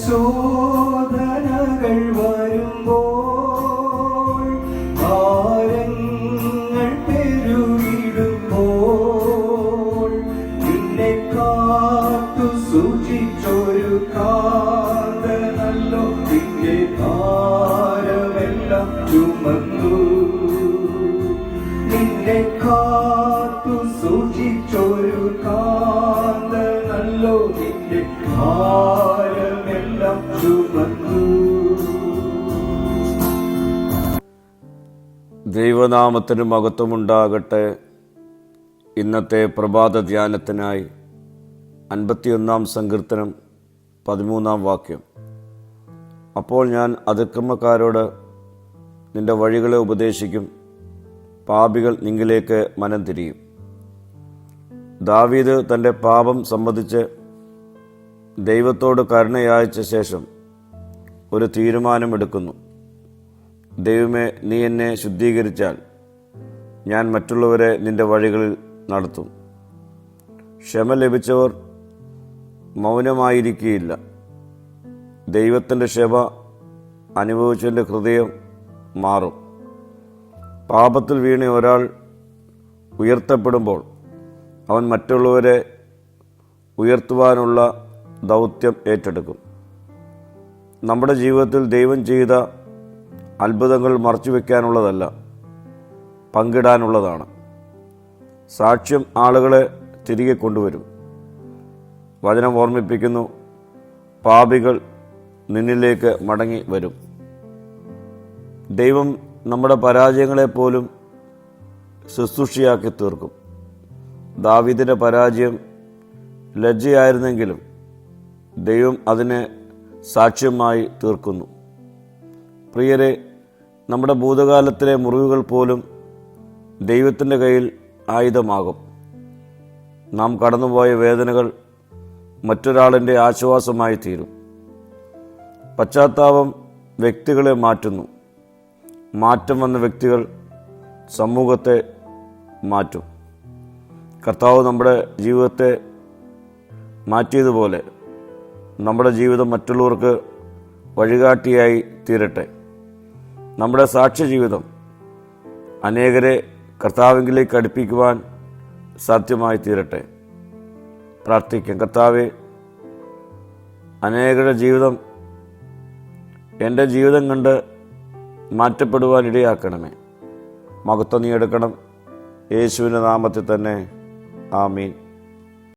ശോധനകൾ വരുമ്പോൾ, ഭാരങ്ങൾ പെരുകിടുമ്പോൾ, നിന്നെ കാത്തു സൂക്ഷിച്ചൊരു കാന്തനല്ലോ നിന്റെ ഭാരമെല്ലാം ചുമന്നു. നിന്നെ കാത്തു സൂക്ഷിച്ചൊരു കാന്തനല്ലോ നിന്റെ ഭാരമെല്ലാം ചുമന്നു. ദൈവനാമത്തിന് മഹത്വമുണ്ടാകട്ടെ. ഇന്നത്തെ പ്രഭാത ധ്യാനത്തിനായി 51 സങ്കീർത്തനം 13 വാക്യം. അപ്പോൾ ഞാൻ അതിക്രമക്കാരോട് നിന്റെ വഴികളെ ഉപദേശിക്കും, പാപികൾ നിങ്കിലേക്ക് മനം തിരിയും. ദാവീദ് തൻ്റെ പാപം സമ്മതിച്ച് ദൈവത്തോട് കരുണയായച്ച ശേഷം ഒരു തീരുമാനമെടുക്കുന്നു. ദൈവമേ, നീ എന്നെ ശുദ്ധീകരിച്ചാൽ ഞാൻ മറ്റുള്ളവരെ നിന്റെ വഴികളിൽ നടത്തും. ക്ഷമ ലഭിച്ചവർ മൗനമായിരിക്കുകയില്ല. ദൈവത്തിൻ്റെ ക്ഷമ അനുഭവിച്ചവൻ്റെ ഹൃദയം മാറും. പാപത്തിൽ വീണ ഒരാൾ ഉയർത്തപ്പെടുമ്പോൾ അവൻ മറ്റുള്ളവരെ ഉയർത്തുവാനുള്ള ദൗത്യം ഏറ്റെടുക്കും. നമ്മുടെ ജീവിതത്തിൽ ദൈവം ചെയ്ത അത്ഭുതങ്ങൾ മറച്ചുവെക്കാനുള്ളതല്ല, പങ്കിടാനുള്ളതാണ്. സാക്ഷ്യം ആളുകളെ തിരികെ കൊണ്ടുവരും. വചനം ഓർമ്മിപ്പിക്കുന്നു, പാപികൾ നിന്നിലേക്ക് മടങ്ങി വരും. ദൈവം നമ്മുടെ പരാജയങ്ങളെപ്പോലും ശുശ്രൂഷയാക്കി തീർക്കും. ദാവീദിന്റെ പരാജയം ലജ്ജയായിരുന്നെങ്കിലും ദൈവം അതിനെ സാക്ഷ്യമായി തീർക്കുന്നു. പ്രിയരെ, നമ്മുടെ ഭൂതകാലത്തിലെ മുറിവുകൾ പോലും ദൈവത്തിൻ്റെ കയ്യിൽ ആയുധമാകും. നാം കടന്നുപോയ വേദനകൾ മറ്റൊരാളിൻ്റെ ആശ്വാസമായി തീരും. പശ്ചാത്താപം വ്യക്തികളെ മാറ്റുന്നു. മാറ്റം വന്ന വ്യക്തികൾ സമൂഹത്തെ മാറ്റും. കർത്താവ് നമ്മുടെ ജീവിതത്തെ മാറ്റിയതുപോലെ നമ്മുടെ ജീവിതം മറ്റുള്ളവർക്ക് വഴികാട്ടിയായി തീരട്ടെ. നമ്മുടെ സാക്ഷ്യ ജീവിതം അനേകരെ കർത്താവിലേക്ക് അടുപ്പിക്കുവാൻ സാധ്യമായി തീരട്ടെ. പ്രാർത്ഥിക്കാം. കർത്താവേ, അനേകരുടെ ജീവിതം എൻ്റെ ജീവിതം കണ്ട് മാറ്റപ്പെടുവാൻ ഇടയാക്കണമേ. മഹത്വം നീ എടുക്കണം. യേശുവിൻ്റെ നാമത്തിൽ തന്നെ. ആമീൻ.